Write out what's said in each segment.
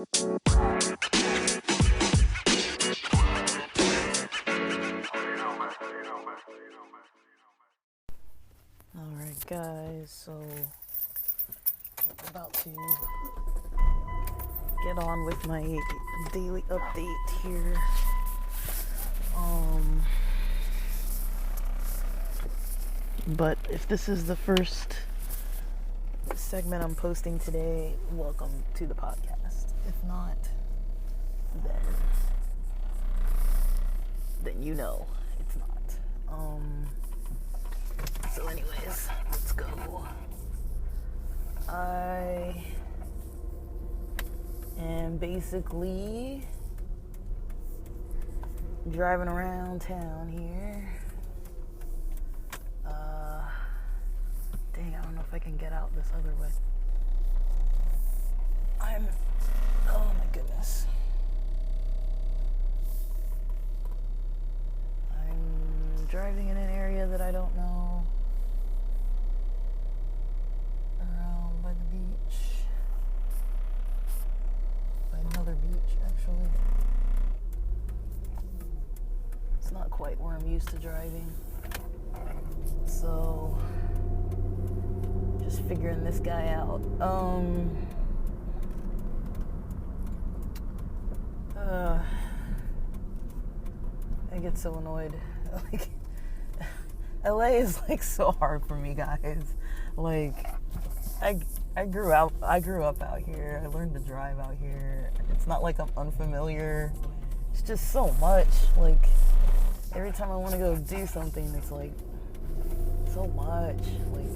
Alright guys, so I'm about to get on with my daily update here. But if this is the first segment I'm posting today, welcome to the podcast. If not, then you know it's not. So anyways, let's go. I am basically driving around town here. Dang, I don't know if I can get out this other way. Oh my goodness. I'm driving in an area that I don't know. Around by the beach. By another beach, actually. It's not quite where I'm used to driving. So, just figuring this guy out. I get so annoyed. Like, LA is like so hard for me, guys. Like, I grew up out here. I learned to drive out here. It's not like I'm unfamiliar. It's just so much. Like, every time I want to go do something, it's like so much. Like,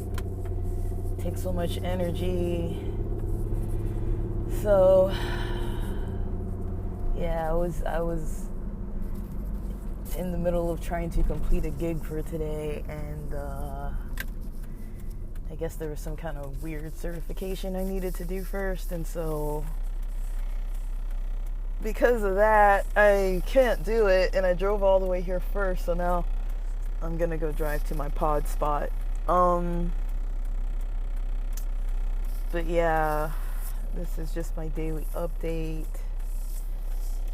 it takes so much energy. So, yeah, I was in the middle of trying to complete a gig for today, and I guess there was some kind of weird certification I needed to do first, and so because of that, I can't do it, and I drove all the way here first, so now I'm gonna go drive to my pod spot. But yeah, this is just my daily update.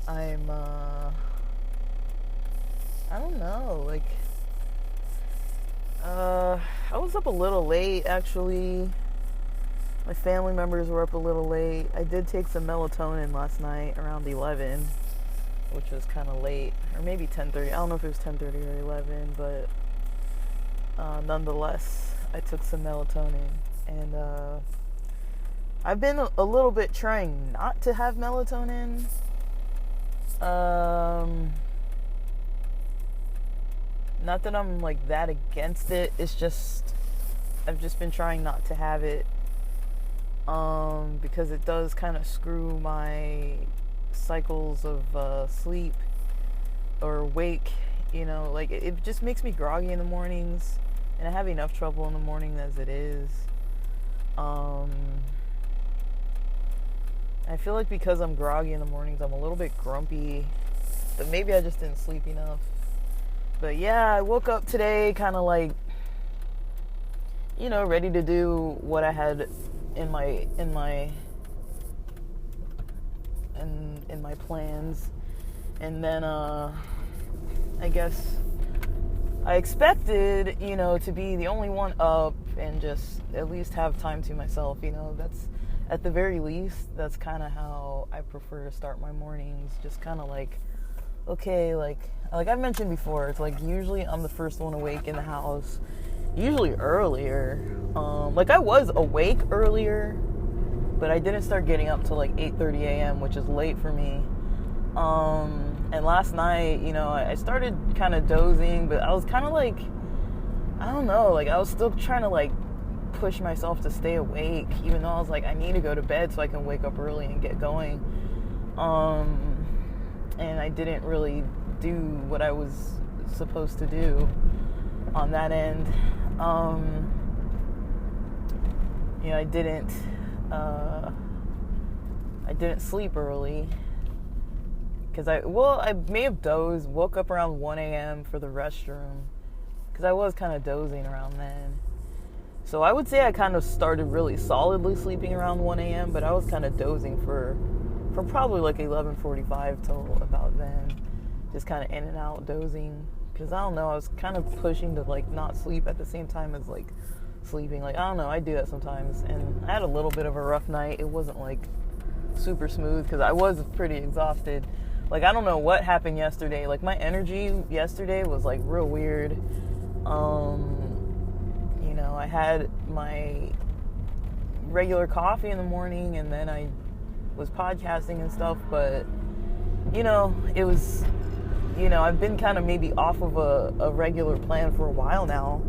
I don't know, like, I was up a little late, actually. My family members were up a little late. I did take some melatonin last night around 11, which was kind of late, or maybe 10:30. I don't know if it was 10:30 or 11, but nonetheless, I took some melatonin, and I've been a little bit trying not to have melatonin. Not that I'm like that against it. It's just I've just been trying not to have it, because it does kind of screw my cycles of sleep or wake. You know, like it just makes me groggy in the mornings, and I have enough trouble in the morning as it is. I feel like because I'm groggy in the mornings, I'm a little bit grumpy, but maybe I just didn't sleep enough. But yeah, I woke up today kind of like, you know, ready to do what I had in my plans. And then I guess I expected, you know, to be the only one up and just at least have time to myself. You know, that's at the very least, that's kind of how I prefer to start my mornings. Just kind of like, okay, like I've mentioned before, it's like usually I'm the first one awake in the house, usually earlier. Like I was awake earlier, but I didn't start getting up till like 8:30 a.m., which is late for me. And last night, you know, I started kind of dozing, but I was kind of like, I don't know, like I was still trying to like push myself to stay awake, even though I was like, I need to go to bed so I can wake up early and get going. And I didn't really do what I was supposed to do on that end. You know, I didn't sleep early because I may have dozed, woke up around 1 a.m. for the restroom because I was kind of dozing around then. So I would say I kind of started really solidly sleeping around 1 a.m., but I was kind of dozing for from probably like 11:45 till about then, just kind of in and out dozing, because I don't know, I was kind of pushing to like not sleep at the same time as like sleeping. Like, I don't know, I do that sometimes, and I had a little bit of a rough night. It wasn't like super smooth because I was pretty exhausted. Like, I don't know what happened yesterday. Like, my energy yesterday was like real weird. You know, I had my regular coffee in the morning, and then I was podcasting and stuff, but you know, it was, you know, I've been kind of maybe off of a regular plan for a while now,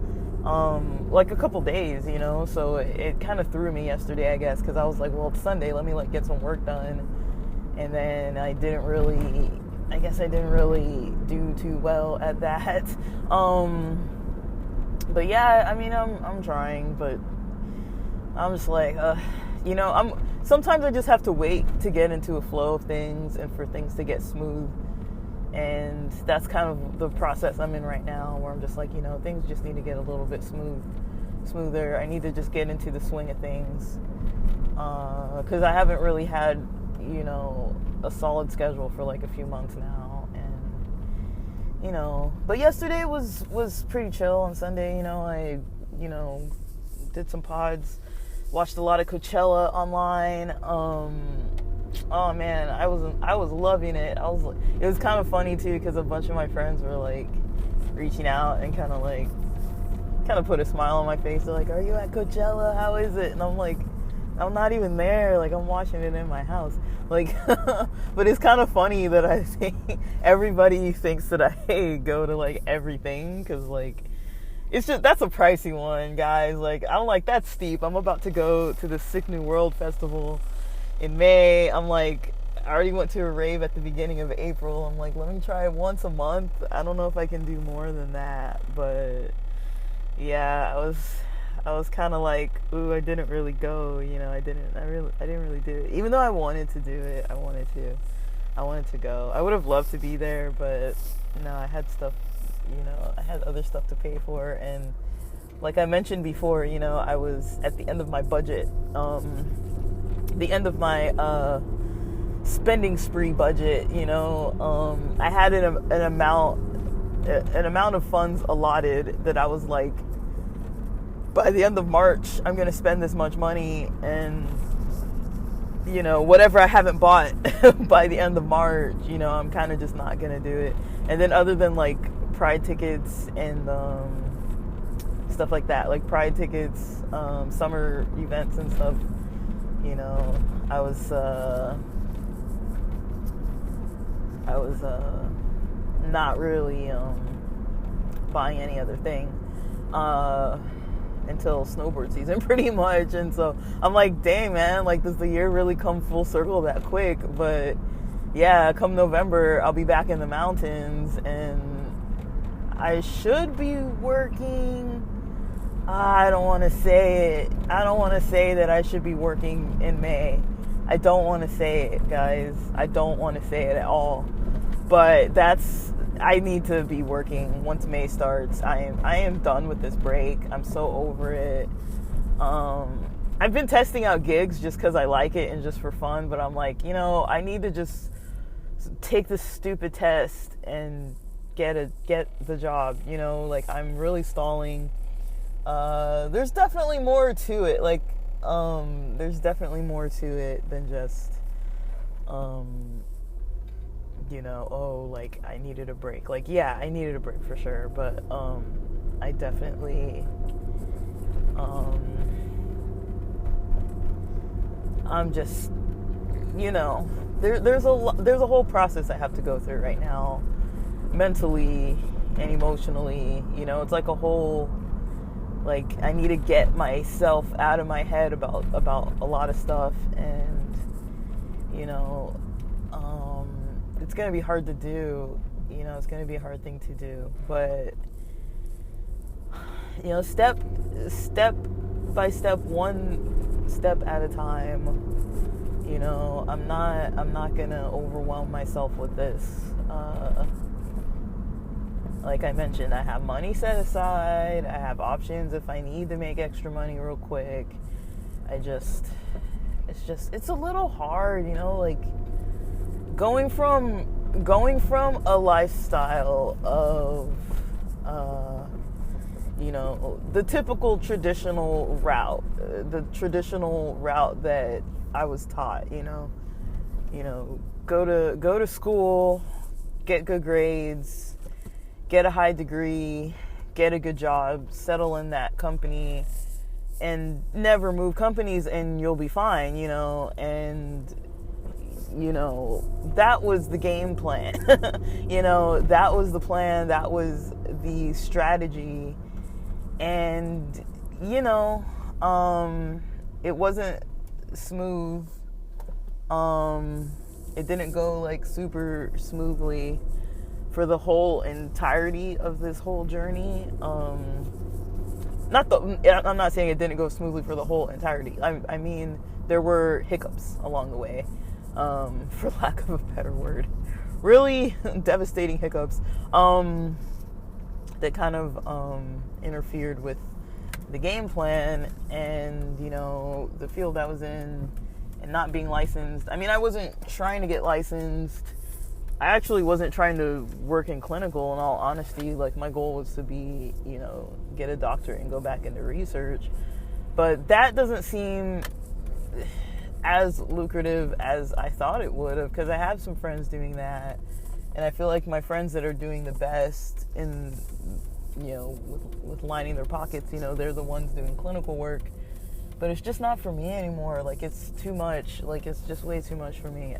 like a couple days, you know, so it kind of threw me yesterday, I guess, because I was like, well, it's Sunday, let me like get some work done, and then I didn't really do too well at that. But yeah, I mean, I'm trying, but I'm just like, you know, sometimes I just have to wait to get into a flow of things and for things to get smooth. And that's kind of the process I'm in right now, where I'm just like, you know, things just need to get a little bit smoother. I need to just get into the swing of things. Because I haven't really had, you know, a solid schedule for like a few months now. And, you know, but yesterday was pretty chill. On Sunday, you know, I, you know, did some pods, watched a lot of Coachella online. Oh man, I was loving it. It was kind of funny too, because a bunch of my friends were like reaching out and kind of put a smile on my face. They're like, "Are you at Coachella? How is it?" And I'm like, "I'm not even there. Like, I'm watching it in my house." Like, but it's kind of funny that I think everybody thinks that I go to like everything, because like, it's just, that's a pricey one, guys. Like, I'm like, that's steep. I'm about to go to the Sick New World Festival in May. I'm like, I already went to a rave at the beginning of April. I'm like, let me try it once a month. I don't know if I can do more than that, but yeah, I was kind of like, ooh, I didn't really go. You know, I didn't really do it. Even though I wanted to do it, I wanted to go. I would have loved to be there, but no, I had stuff. You know, I had other stuff to pay for, and like I mentioned before, you know, I was at the end of my budget, the end of my spending spree budget. You know, I had an amount of funds allotted that I was like, by the end of March, I'm gonna spend this much money, and you know, whatever I haven't bought by the end of March, you know, I'm kind of just not gonna do it. And then other than like Pride tickets and stuff like that, like Pride tickets, summer events and stuff, you know, I was not really buying any other thing until snowboard season, pretty much. And so I'm like, dang, man, like, does the year really come full circle that quick? But yeah, come November, I'll be back in the mountains, and I should be working. I don't want to say it. I don't want to say that I should be working in May. I don't want to say it, guys. I don't want to say it at all. But I need to be working once May starts. I am done with this break. I'm so over it. I've been testing out gigs just because I like it and just for fun, but I'm like, you know, I need to just take this stupid test and get the job, you know. Like, I'm really stalling. There's definitely more to it. Like, there's definitely more to it than just, you know, oh, like, I needed a break. Like, yeah, I needed a break for sure, but, I definitely, I'm just, you know, there's a whole process I have to go through right now, mentally and emotionally. You know, it's like a whole, like, I need to get myself out of my head about a lot of stuff, and, you know, it's gonna be hard to do. You know, it's gonna be a hard thing to do, but, you know, step by step, one step at a time. You know, I'm not gonna overwhelm myself with this. Like I mentioned, I have money set aside. I have options if I need to make extra money real quick. It's a little hard, you know, like, going from a lifestyle of uh, the typical traditional route, the traditional route that I was taught, go to school, get good grades, get a high degree, get a good job, settle in that company, and never move companies, and you'll be fine, and that was the game plan. That was the plan, that was the strategy. And it wasn't smooth. It didn't go like super smoothly for the whole entirety of this whole journey. I'm not saying it didn't go smoothly for the whole entirety. I mean, there were hiccups along the way, for lack of a better word. Really devastating hiccups that kind of interfered with the game plan and, the field I was in, and not being licensed. I mean, I wasn't trying to get licensed. I actually wasn't trying to work in clinical, in all honesty. Like, my goal was to be, get a doctorate and go back into research. But that doesn't seem as lucrative as I thought it would have, because I have some friends doing that. And I feel like my friends that are doing the best in, with lining their pockets, they're the ones doing clinical work. But it's just not for me anymore. Like, it's too much. Like, it's just way too much for me.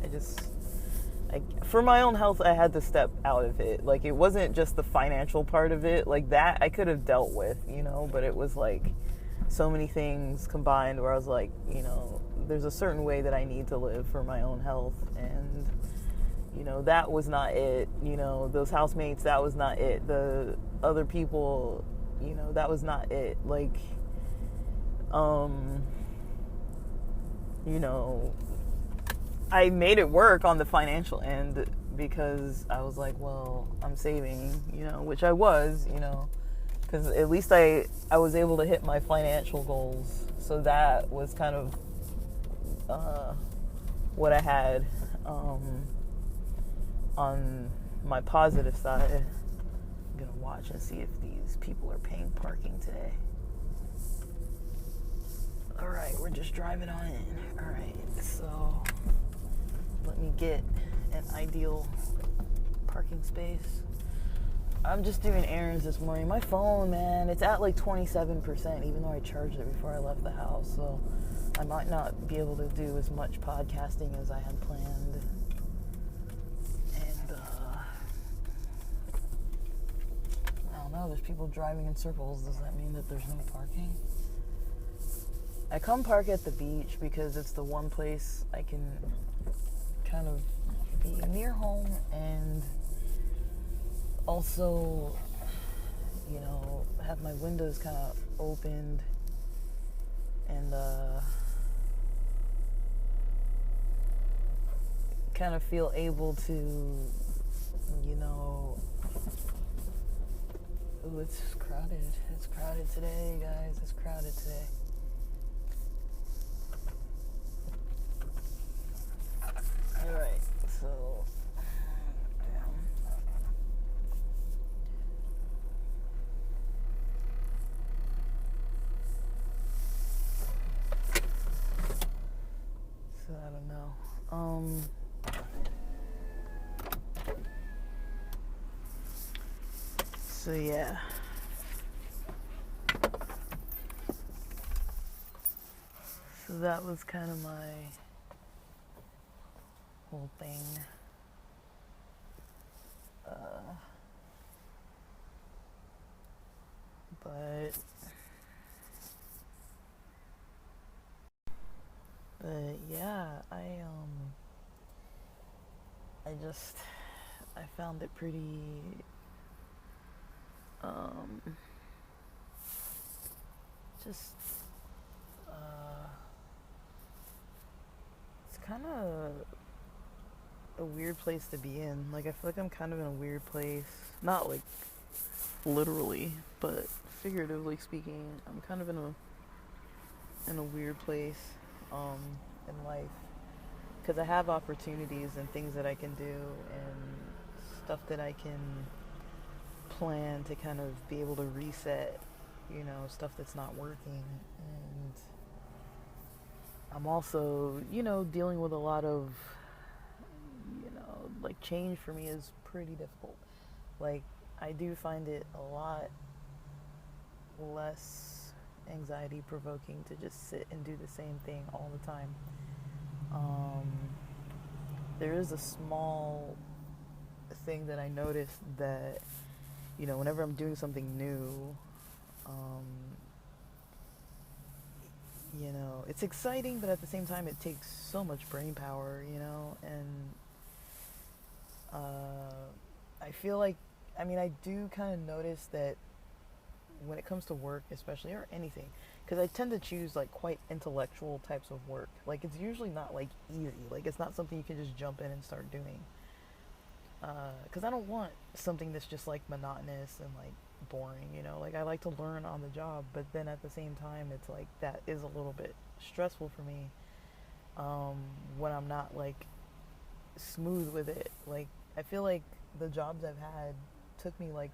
For my own health, I had to step out of it. Like, it wasn't just the financial part of it. Like, that I could have dealt with, but it was like so many things combined where I was like, there's a certain way that I need to live for my own health. And, that was not it. Those housemates, that was not it. The other people, that was not it. Like, I made it work on the financial end because I was like, well, I'm saving, which I was, because at least I was able to hit my financial goals. So that was kind of what I had on my positive side. I'm going to watch and see if these people are paying parking today. All right, we're just driving on in. All right, so let me get an ideal parking space. I'm just doing errands this morning. My phone, man, it's at like 27%, even though I charged it before I left the house. So I might not be able to do as much podcasting as I had planned. And I don't know, there's people driving in circles. Does that mean that there's no parking? I come park at the beach because it's the one place I can kind of be near home and also, have my windows kind of opened and kind of feel able to, ooh, it's crowded. It's crowded today, guys. It's crowded today. Alright, so I don't know. So yeah. So that was kind of my whole thing. But yeah, I found it pretty just it's kind of a weird place to be in. Like, I feel like I'm kind of in a weird place. Not like literally, but figuratively speaking, I'm kind of in a weird place in life. because I have opportunities and things that I can do and stuff that I can plan to kind of be able to reset, stuff that's not working. And I'm also, dealing with a lot of, like change for me is pretty difficult. Like, I do find it a lot less anxiety provoking to just sit and do the same thing all the time. Um, there is a small thing that I noticed that, whenever I'm doing something new, um, it's exciting, but at the same time, it takes so much brain power, and I feel like, I do kind of notice that when it comes to work, especially, or anything, because I tend to choose like quite intellectual types of work. Like, it's usually not like easy. Like, it's not something you can just jump in and start doing. Because I don't want something that's just like monotonous and like boring, Like, I like to learn on the job, but then at the same time, it's like that is a little bit stressful for me when I'm not like smooth with it. Like, I feel like the jobs I've had took me like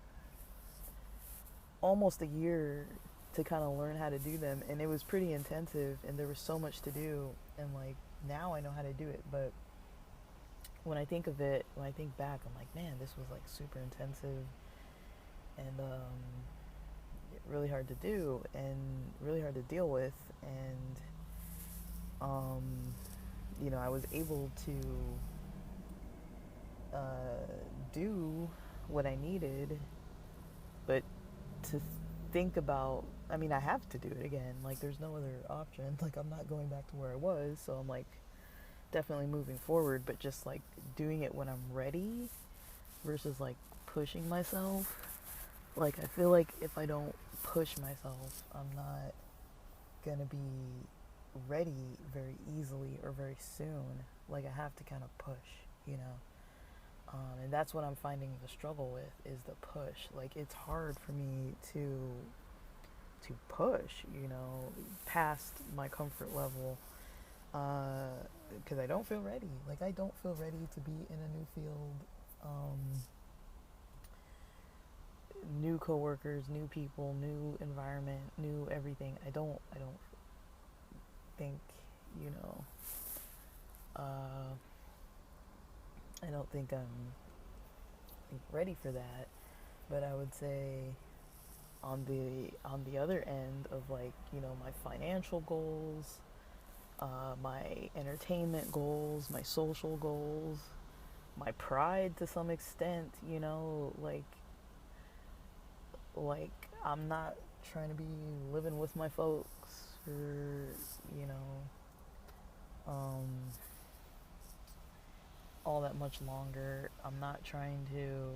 almost a year to kind of learn how to do them, and it was pretty intensive, and there was so much to do, and like now I know how to do it. But when I think back, I'm like, man, this was like super intensive and really hard to do and really hard to deal with. And I was able to do what I needed, but to think about, I have to do it again. Like, there's no other option. Like, I'm not going back to where I was, so I'm like definitely moving forward, but just like doing it when I'm ready versus like pushing myself. Like, I feel like if I don't push myself, I'm not gonna be ready very easily or very soon. Like, I have to kind of push. And that's what I'm finding the struggle with, is the push. Like, it's hard for me to push, past my comfort level, because I don't feel ready. Like, I don't feel ready to be in a new field, new coworkers, new people, new environment, new everything. I don't think, you know, uh, I don't think I'm ready for that. But I would say on the other end of, like, my financial goals, my entertainment goals, my social goals, my pride to some extent, like I'm not trying to be living with my folks for, you know, um, all that much longer. I'm not trying to,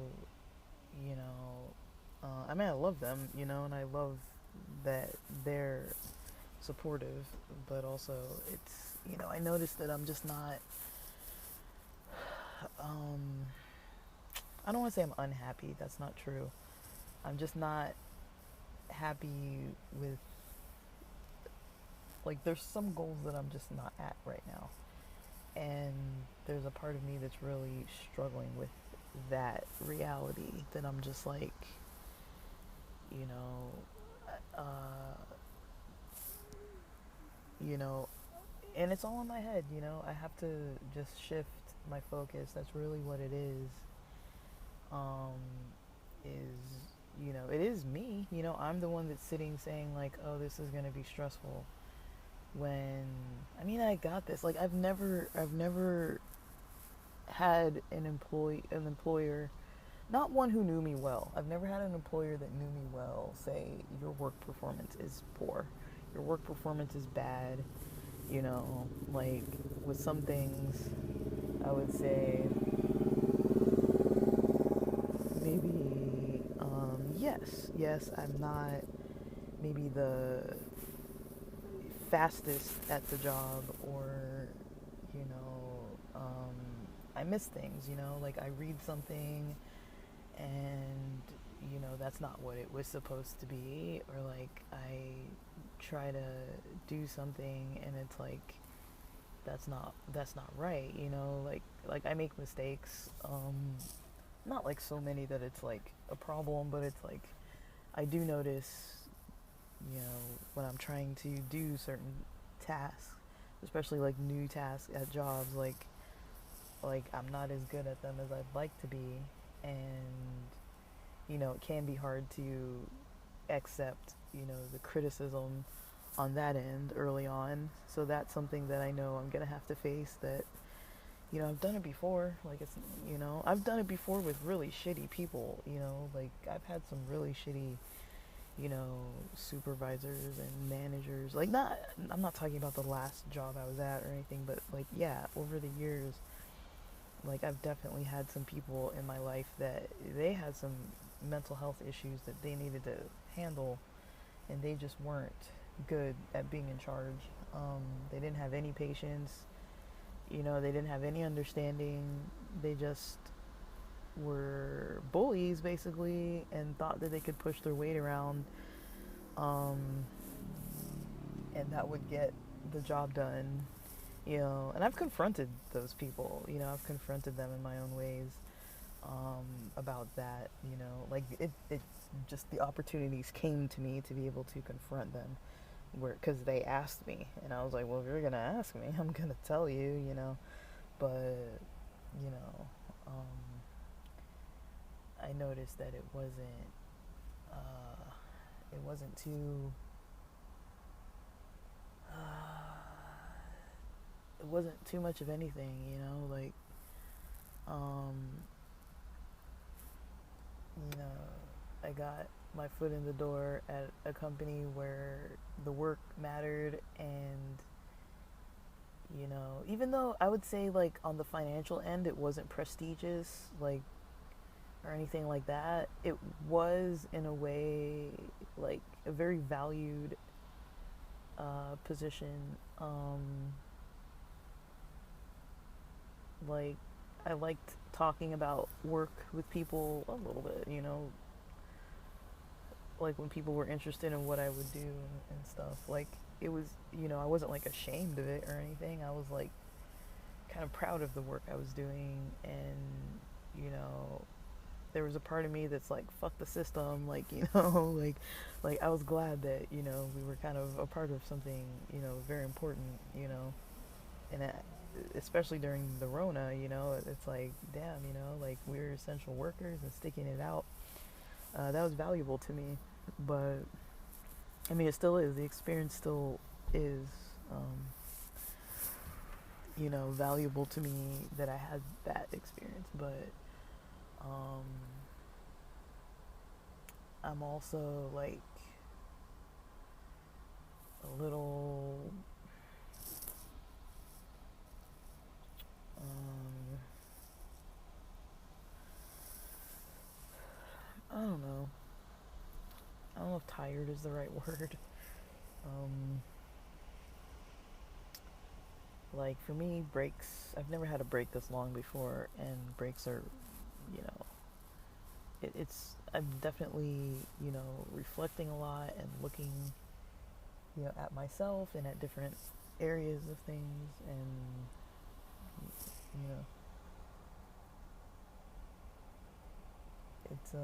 I love them, and I love that they're supportive, but also it's, I noticed that I'm just not, um, I don't want to say I'm unhappy. That's not true. I'm just not happy with, like, there's some goals that I'm just not at right now. And there's a part of me that's really struggling with that reality, that I'm just like, you know, you know, and it's all in my head, I have to just shift my focus. That's really what it is. Um, it is me, I'm the one that's sitting saying, like, oh, this is going to be stressful, when, I got this. Like, I've never had an employer, not one who knew me well. I've never had an employer that knew me well say, your work performance is poor, your work performance is bad. Like, with some things, I would say maybe, yes, I'm not maybe the fastest at the job, or, I miss things, like, I read something and, that's not what it was supposed to be, or like I try to do something and it's like that's not right, you know, like I make mistakes, not like so many that it's like a problem, but it's like I do notice, you know, when I'm trying to do certain tasks, especially like new tasks at jobs, like I'm not as good at them as I'd like to be, and you know, it can be hard to accept, you know, the criticism on that end early on. So that's something that I know I'm gonna have to face. That, you know, I've done it before. Like, it's, you know, I've done it before with really shitty people. You know, like I've had some really shitty, you know, supervisors and managers. Like, not, I'm not talking about the last job I was at or anything, but like, yeah, over the years, like I've definitely had some people in my life that they had some mental health issues that they needed to handle, and they just weren't good at being in charge. They didn't have any patience, you know, they didn't have any understanding. They just were bullies basically, and thought that they could push their weight around, um, and that would get the job done, you know. And I've confronted those people, you know, I've confronted them in my own ways, about that, you know, like it just, the opportunities came to me to be able to confront them, where, because they asked me, and I was like, well, if you're gonna ask me, I'm gonna tell you, you know. But, you know, I noticed that uh, it wasn't too, it wasn't too much of anything, you know, like, um, you know, I got my foot in the door at a company where the work mattered, and, you know, even though I would say, like, on the financial end it wasn't prestigious, like, or anything like that, it was in a way like a very valued position. Like, I liked talking about work with people a little bit, you know, like when people were interested in what I would do, and stuff. Like, it was, you know, I wasn't like ashamed of it or anything. I was like kind of proud of the work I was doing, and, you know, there was a part of me that's like, fuck the system, like, you know, like I was glad that, you know, we were kind of a part of something, you know, very important, you know. And especially during the Rona, you know, it's like, damn, you know, like, we're essential workers and sticking it out. That was valuable to me. But I mean, it still is, the experience still is, you know, valuable to me that I had that experience. But um I'm also like a little, um I don't know. I don't know if tired is the right word. Um like, for me, breaks, I've never had a break this long before, and breaks are, you know, it's, I'm definitely, you know, reflecting a lot and looking, you know, at myself and at different areas of things, and, you know, it's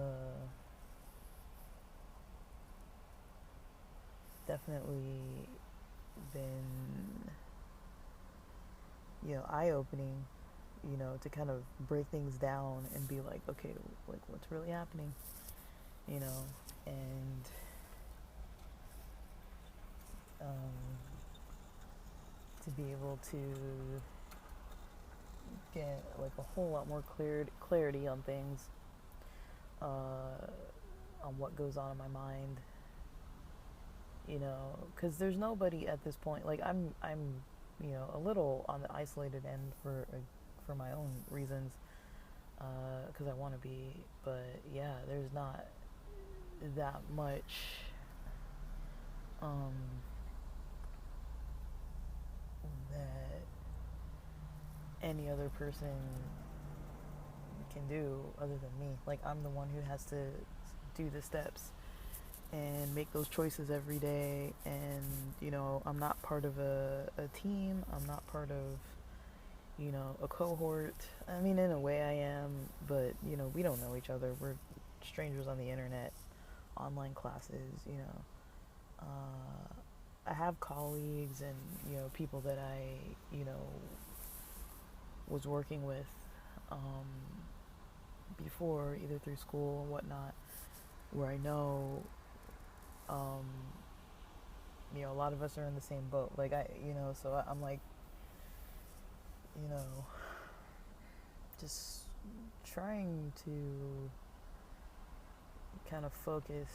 definitely been, you know, eye opening, you know, to kind of break things down and be like, okay, like, what's really happening, you know. And um, to be able to get like a whole lot more clarity on things, uh, on what goes on in my mind, you know, because there's nobody at this point. Like, I'm, you know, a little on the isolated end for my own reasons, because I want to be. But yeah, there's not that much, um, that any other person can do other than me. Like, I'm the one who has to do the steps, and make those choices every day. And I'm not part of a team. I'm not part of a cohort. I mean, in a way I am, but we don't know each other. We're strangers on the internet, online classes. I have colleagues and people that I was working with before, either through school and whatnot, where I know a lot of us are in the same boat. Like so I'm like just trying to kind of focus.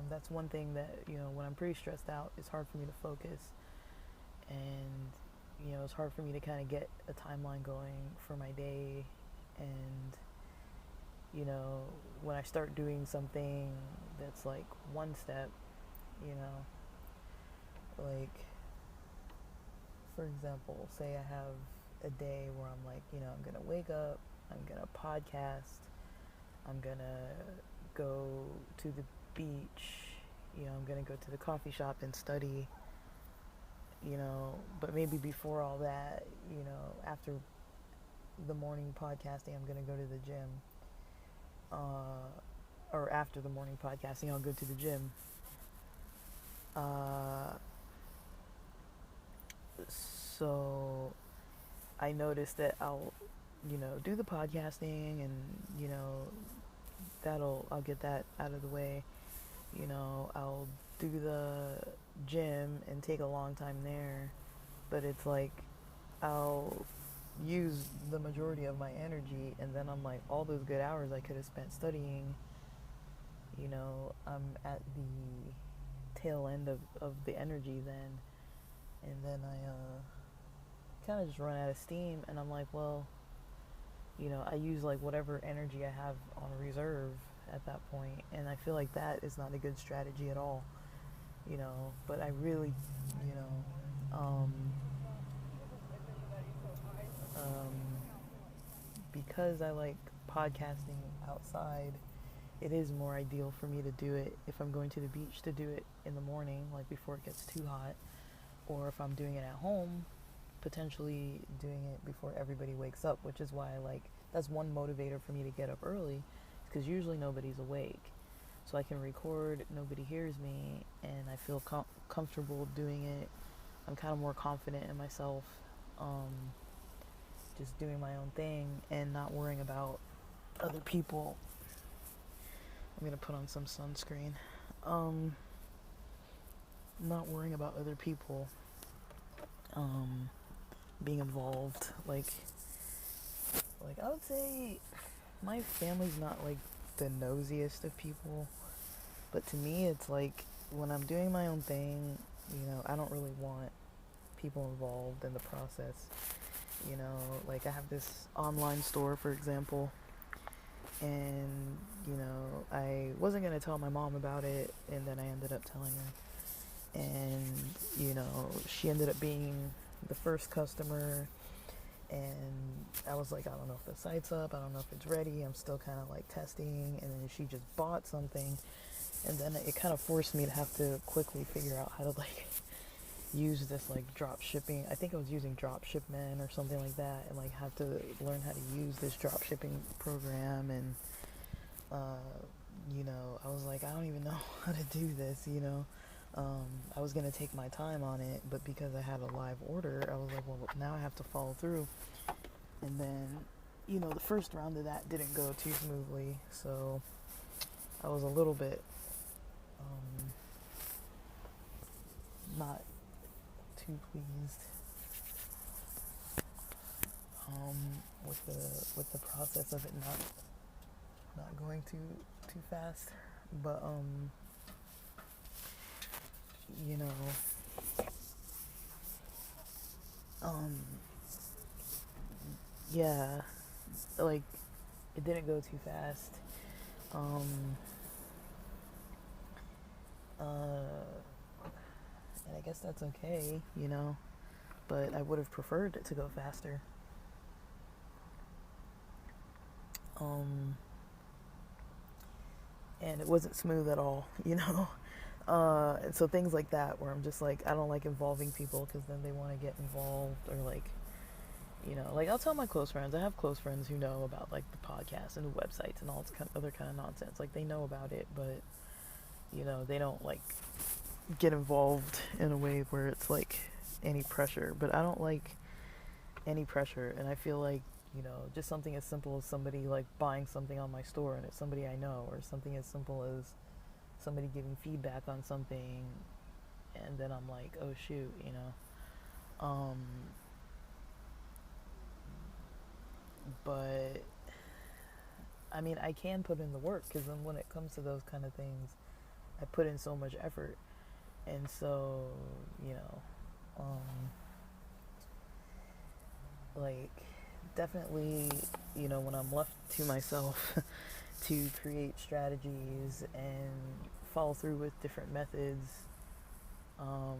That's one thing that when I'm pretty stressed out, it's hard for me to focus, and it's hard for me to kind of get a timeline going for my day. And when I start doing something that's like one step, like for example, say I have a day where I'm like, I'm gonna wake up, I'm gonna podcast, I'm gonna go to the beach, I'm gonna go to the coffee shop and study, but maybe before all that, after the morning podcasting, I'm gonna go to the gym, or after the morning podcasting, I'll go to the gym. So I noticed that I'll, do the podcasting, and I'll get that out of the way. I'll do the gym and take a long time there, but it's like I'll use the majority of my energy, and then I'm like, all those good hours I could have spent studying, I'm at the tail end of the energy then, and then I kind of just run out of steam, and I'm like, well, I use like whatever energy I have on reserve at that point, and I feel like that is not a good strategy at all, but I really, because I like podcasting outside, it is more ideal for me to do it if I'm going to the beach, to do it in the morning, like before it gets too hot, or if I'm doing it at home, potentially doing it before everybody wakes up, which is why that's one motivator for me to get up early, because usually nobody's awake, so I can record, nobody hears me, and I feel comfortable doing it. I'm kind of more confident in myself, just doing my own thing and not worrying about other people. I'm gonna put on some sunscreen. Not worrying about other people being involved. Like I would say my family's not like the nosiest of people, but to me it's like when I'm doing my own thing, I don't really want people involved in the process. Like I have this online store, for example, and I wasn't gonna tell my mom about it, and then I ended up telling her, and she ended up being the first customer, and I was like, I don't know if the site's up, I don't know if it's ready, I'm still kind of like testing, and then she just bought something, and then it kind of forced me to have to quickly figure out how to like use this like drop shipping. I think I was using drop shipment or something like that, and like have to learn how to use this drop shipping program, and I was like, I don't even know how to do this, I was gonna take my time on it, but because I had a live order, I was like, well, now I have to follow through. And then the first round of that didn't go too smoothly, so I was a little bit not too pleased with the process of it not going too fast, but yeah, like it didn't go too fast, and I guess that's okay, but I would have preferred it to go faster. and it wasn't smooth at all, you know. And so things like that, where I'm just like, I don't like involving people because then they want to get involved, or like, you know, like I'll tell my close friends. I have close friends who know about like the podcast and the websites and all this kind of other kind of nonsense. Like they know about it, but you know, they don't like get involved in a way where it's like any pressure. But I don't like any pressure, and I feel like, you know, just something as simple as somebody like buying something on my store and it's somebody I know, or something as simple as somebody giving feedback on something, and then I'm like, oh shoot, you know. But I mean, I can put in the work, because then when it comes to those kind of things, I put in so much effort, and so, you know, like definitely, you know, when I'm left to myself to create strategies and follow through with different methods, um,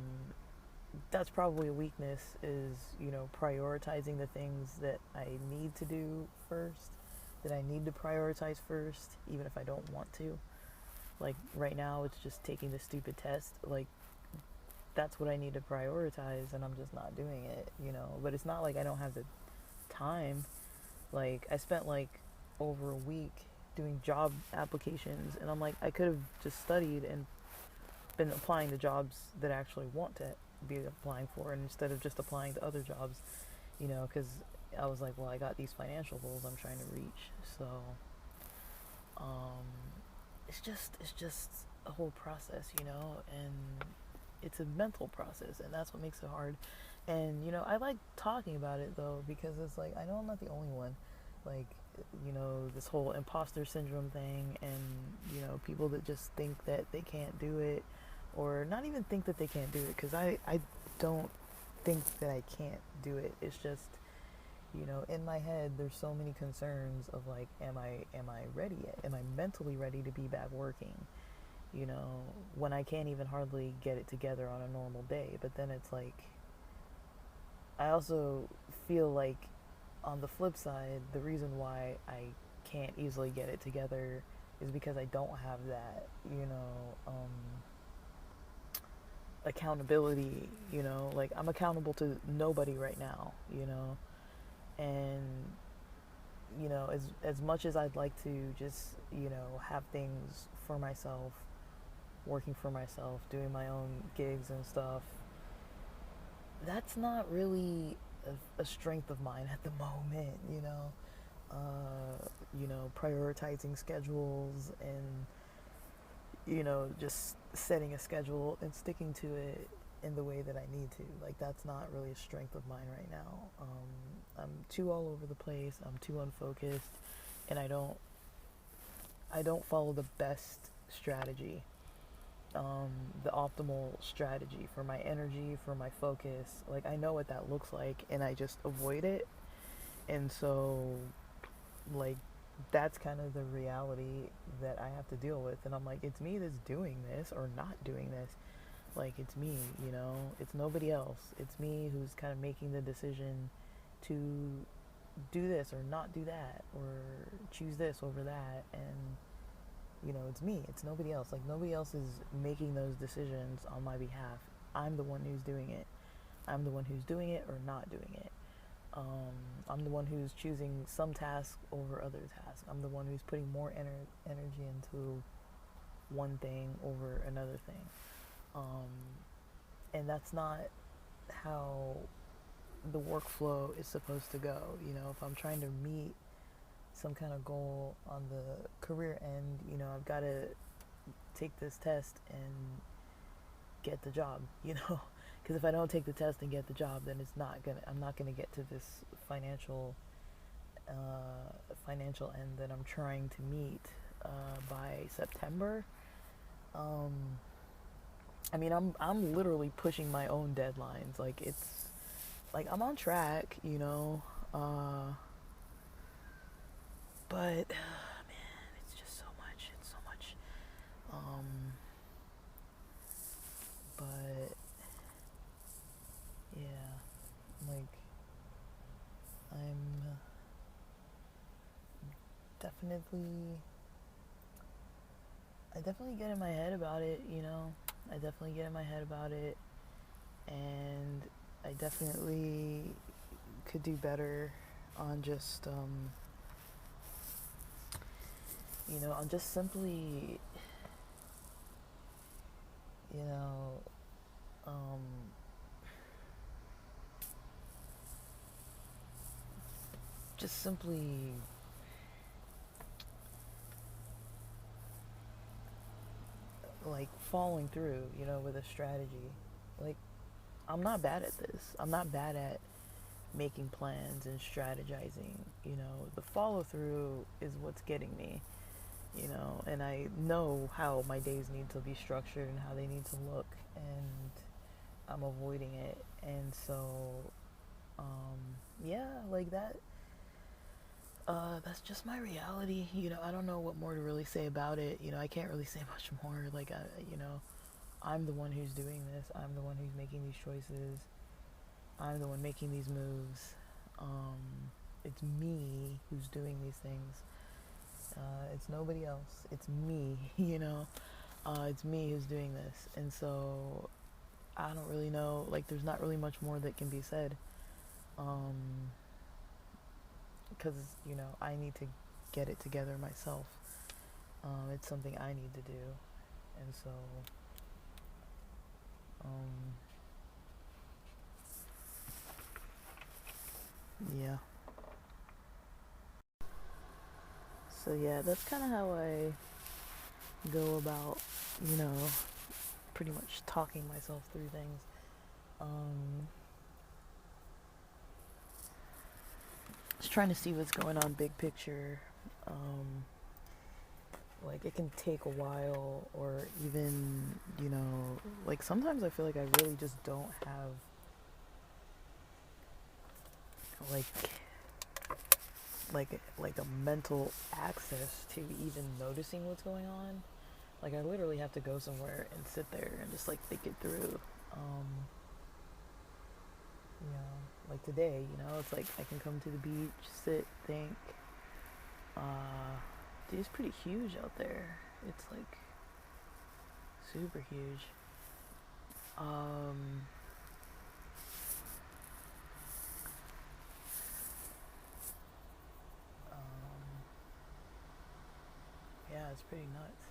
that's probably a weakness, is, you know, prioritizing the things that I need to do first, that I need to prioritize first, even if I don't want to. Like right now, it's just taking the stupid test. Like that's what I need to prioritize, and I'm just not doing it, you know. But it's not like I don't have the time. Like I spent like over a week doing job applications, and I'm like, I could have just studied and been applying to jobs that I actually want to be applying for, and instead of just applying to other jobs, you know, because I was like, well, I got these financial goals I'm trying to reach. So um, it's just a whole process, you know, and it's a mental process, and that's what makes it hard. And you know, I like talking about it though, because it's like I know I'm not the only one. Like, you know, this whole imposter syndrome thing, and you know, people that just think that they can't do it, or not even think that they can't do it, because I don't think that I can't do it. It's just, you know, in my head there's so many concerns of like, am I ready yet? Am I mentally ready to be back working? You know, when I can't even hardly get it together on a normal day. But then it's like, I also feel like on the flip side, the reason why I can't easily get it together is because I don't have that, you know, accountability, you know, like I'm accountable to nobody right now, you know, and you know, as much as I'd like to just, you know, have things for myself, working for myself, doing my own gigs and stuff, that's not really a strength of mine at the moment, you know. You know, prioritizing schedules and, you know, just setting a schedule and sticking to it in the way that I need to. Like, that's not really a strength of mine right now. I'm too all over the place. I'm too unfocused, and I don't follow the best strategy, the optimal strategy for my energy, for my focus. Like, I know what that looks like, and I just avoid it. And so, like, that's kind of the reality that I have to deal with. And I'm like, it's me that's doing this or not doing this. Like, it's me, you know, it's nobody else. It's me who's kind of making the decision to do this or not do that, or choose this over that. And you know, it's me, it's nobody else. Like, nobody else is making those decisions on my behalf. I'm the one who's doing it. I'm the one who's doing it or not doing it. I'm the one who's choosing some task over other tasks. I'm the one who's putting more energy into one thing over another thing. And that's not how the workflow is supposed to go. You know, if I'm trying to meet some kind of goal on the career end, you know, I've got to take this test and get the job, you know, because if I don't take the test and get the job, then I'm not gonna get to this financial end that I'm trying to meet by September. Um, I mean, I'm literally pushing my own deadlines. Like, it's like I'm on track, you know, but man, it's just so much. It's so much. But yeah, like I'm definitely I definitely get in my head about it, you know. I definitely get in my head about it, and I definitely could do better on just, on just simply, you know, um, just simply like following through, with a strategy. Like, I'm not bad at this. I'm not bad at making plans and strategizing. The follow through is what's getting me, and I know how my days need to be structured and how they need to look, and I'm avoiding it. And so, yeah, like that. That's just my reality. I don't know what more to really say about it. I can't really say much more. Like, I'm the one who's doing this. I'm the one who's making these choices. I'm the one making these moves. It's me who's doing these things. It's nobody else. It's me, It's me who's doing this. And so I don't really know. Like, there's not really much more that can be said. Because, I need to get it together myself. It's something I need to do. And so, yeah. So, yeah, that's kind of how I go about, you know, pretty much talking myself through things. Just trying to see what's going on big picture. Like, it can take a while, or even, like, sometimes I feel like I really just don't have, like like a mental access to even noticing what's going on. Like, I literally have to go somewhere and sit there and just like think it through. Like today, it's like I can come to the beach, sit, think. Dude, it's pretty huge out there. It's like super huge. Yeah, it's pretty nuts.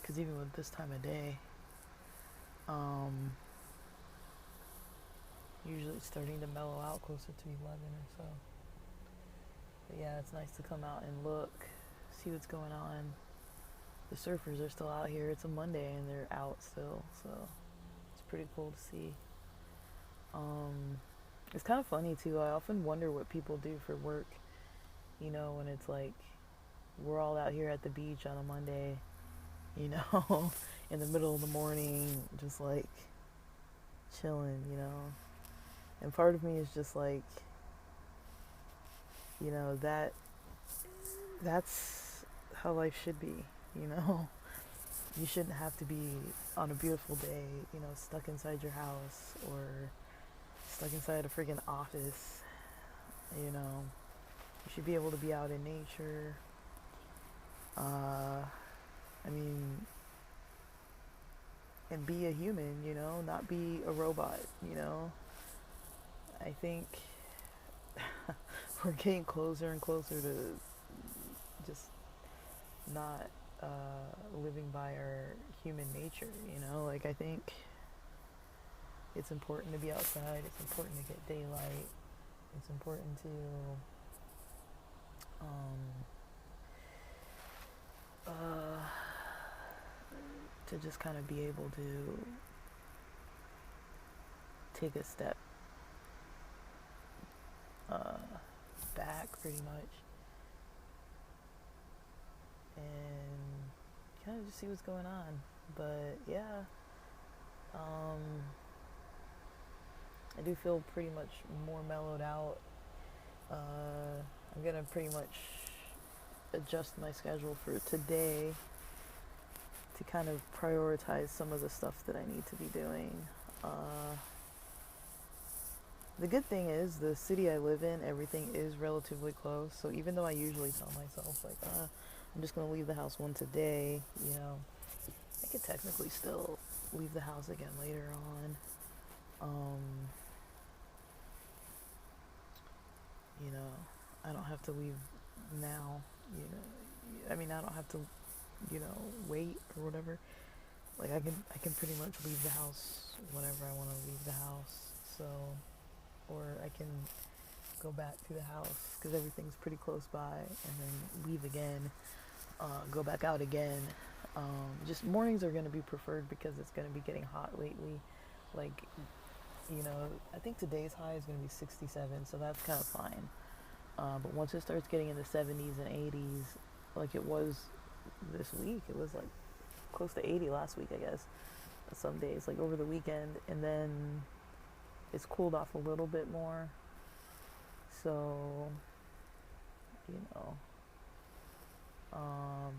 Because even with this time of day, usually it's starting to mellow out closer to 11 or so. But yeah, it's nice to come out and look, see what's going on. The surfers are still out here. It's a Monday and they're out still, so it's pretty cool to see. It's kind of funny too. I often wonder what people do for work, when it's like we're all out here at the beach on a Monday, in the middle of the morning, just like chilling, And part of me is just like, that's how life should be, You shouldn't have to be on a beautiful day, stuck inside your house or stuck inside a freaking office, You should be able to be out in nature. I mean, and be a human, not be a robot, I think we're getting closer and closer to just not living by our human nature, Like, I think it's important to be outside. It's important to get daylight. It's important to just kind of be able to take a step back, pretty much, and kind of just see what's going on. But yeah, I do feel pretty much more mellowed out. I'm gonna pretty much adjust my schedule for today to kind of prioritize some of the stuff that I need to be doing. The good thing is, the city I live in, everything is relatively close. So even though I usually tell myself, like, I'm just gonna leave the house once a day. I could technically still leave the house again later on. Um, you know, I don't have to leave now. I don't have to, wait or whatever. Like I can pretty much leave the house whenever I want to leave the house. So, or I can go back to the house because everything's pretty close by, and then leave again, go back out again. Just mornings are going to be preferred because it's going to be getting hot lately. Like, I think today's high is going to be 67, so that's kind of fine. But once it starts getting in the 70s and 80s, like it was this week, it was like close to 80 last week, I guess. Some days, like over the weekend, and then it's cooled off a little bit more. So, you know,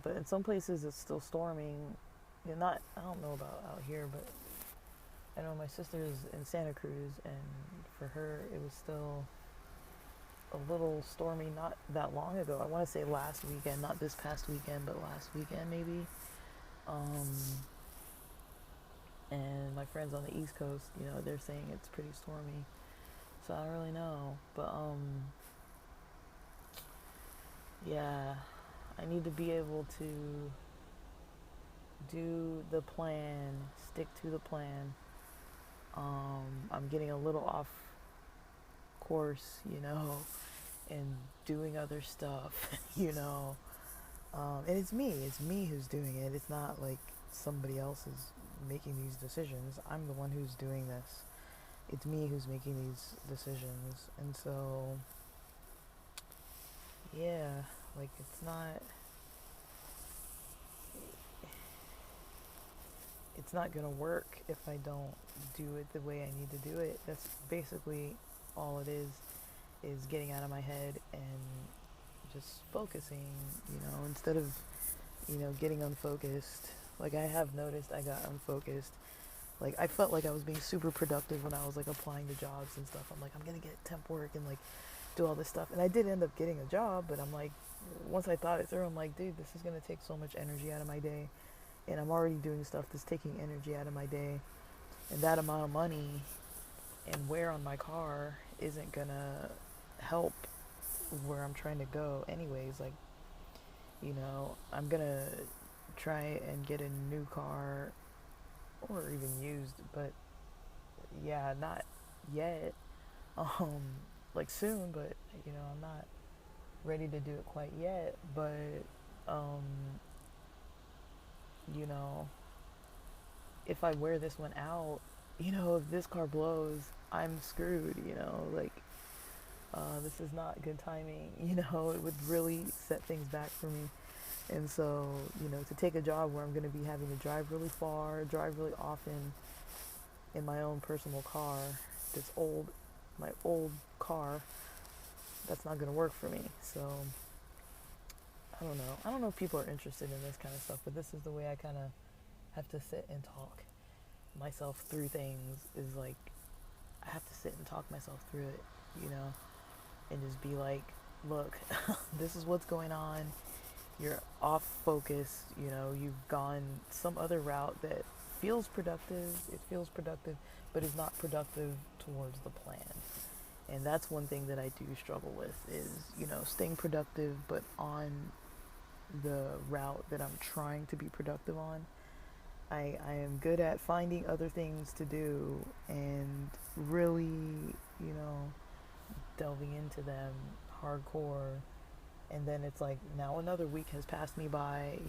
but in some places it's still storming. I don't know about out here, but I know my sister's in Santa Cruz, and for her it was still a little stormy not that long ago. I want to say last weekend, not this past weekend, but last weekend maybe. And my friends on the East Coast, they're saying it's pretty stormy. So I don't really know, but yeah, I need to be able to do the plan, stick to the plan. I'm getting a little off course, and doing other stuff, and it's me who's doing it. It's not like somebody else is making these decisions. I'm the one who's doing this. It's me who's making these decisions. And so, yeah, like it's not gonna work if I don't do it the way I need to do it. That's basically all it is getting out of my head and just focusing, instead of, getting unfocused. Like I have noticed I got unfocused. Like I felt like I was being super productive when I was like applying to jobs and stuff. I'm like, I'm gonna get temp work and like do all this stuff. And I did end up getting a job, but I'm like, once I thought it through, I'm like, dude, this is gonna take so much energy out of my day. And I'm already doing stuff that's taking energy out of my day. And that amount of money and wear on my car isn't gonna help where I'm trying to go anyways. Like, I'm gonna try and get a new car or even used, but yeah, not yet. Um, like soon, but I'm not ready to do it quite yet. But um, you know, if I wear this one out, if this car blows, I'm screwed. Like this is not good timing. It would really set things back for me. And so, to take a job where I'm going to be having to drive really far, drive really often in my own personal car, my old car, that's not going to work for me. So, I don't know. I don't know if people are interested in this kind of stuff, but this is the way I kind of have to sit and talk myself through things, is like, I have to sit and talk myself through it, and just be like, look, this is what's going on. You're off focus, you've gone some other route that feels productive, but is not productive towards the plan. And that's one thing that I do struggle with is, staying productive, but on the route that I'm trying to be productive on. I am good at finding other things to do and really, delving into them hardcore. And then it's like, now another week has passed me by,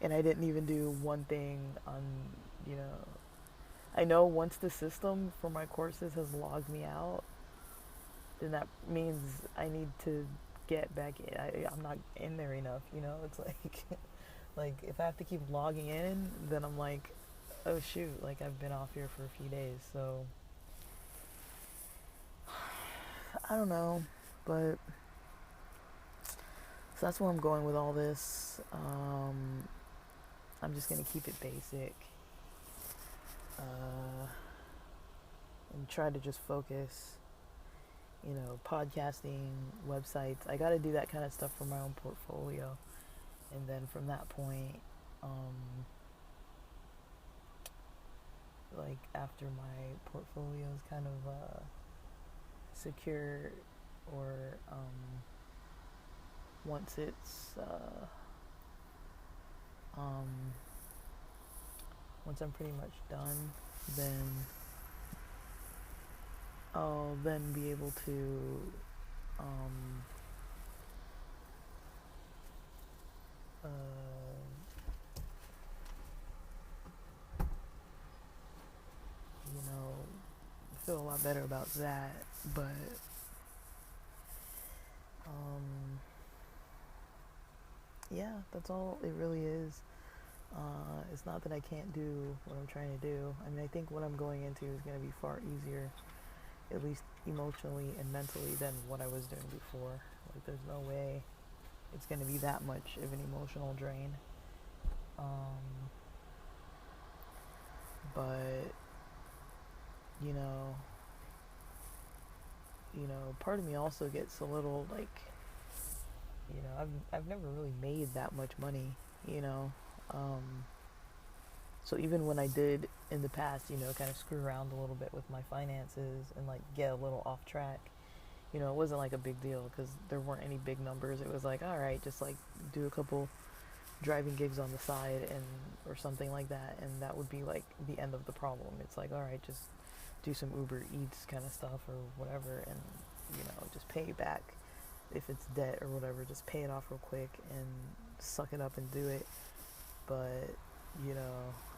and I didn't even do one thing on, you know. I know once the system for my courses has logged me out, then that means I need to get back in. I'm not in there enough, It's like, like if I have to keep logging in, then I'm like, oh shoot, like I've been off here for a few days, so I don't know, but so that's where I'm going with all this. I'm just gonna keep it basic, and try to just focus. Podcasting, websites. I got to do that kind of stuff for my own portfolio. and then from that point, like after my portfolio is kind of secure, or once it's once I'm pretty much done, then I'll then be able to uh, you know, feel a lot better about that. But yeah, that's all it really is. It's not that I can't do what I'm trying to do. I mean, I think what I'm going into is going to be far easier, at least emotionally and mentally, than what I was doing before. Like, there's no way it's going to be that much of an emotional drain. But you part of me also gets a little like, I've never really made that much money, you know. So even when I did in the past, kind of screw around a little bit with my finances and like get a little off track, it wasn't like a big deal because there weren't any big numbers. It was like, all right, just like do a couple driving gigs on the side and or something like that, and that would be like the end of the problem. It's like, all right, just do some Uber Eats kind of stuff or whatever, and just pay back if it's debt or whatever. Just pay it off real quick and suck it up and do it. But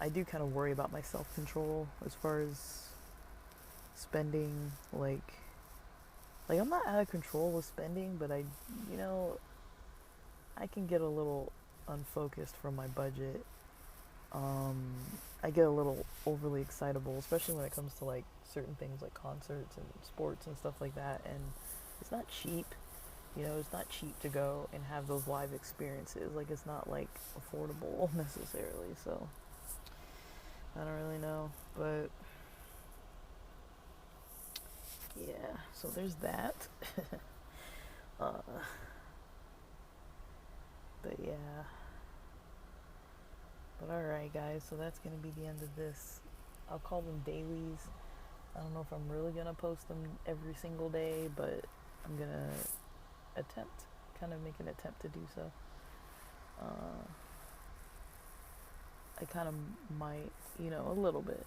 I do kind of worry about my self-control as far as spending. Like I'm not out of control with spending, but I can get a little unfocused from my budget. I get a little overly excitable, especially when it comes to like certain things like concerts and sports and stuff like that. And it's not cheap. It's not cheap to go and have those live experiences. Like, it's not like affordable necessarily. So I don't really know, but yeah. So there's that. But yeah. But alright, guys, so that's going to be the end of this. I'll call them dailies. I don't know if I'm really going to post them every single day, but I'm going to make an attempt to do so. I kind of might, a little bit.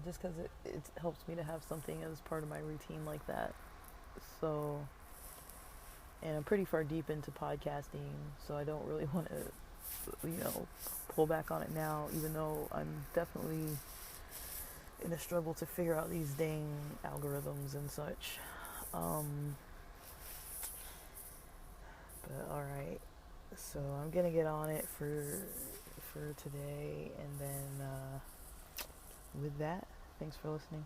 Just because it helps me to have something as part of my routine like that. So, and I'm pretty far deep into podcasting, so I don't really want to, pull back on it now, even though I'm definitely in a struggle to figure out these dang algorithms and such. But alright, so I'm gonna get on it for today, and then with that, thanks for listening.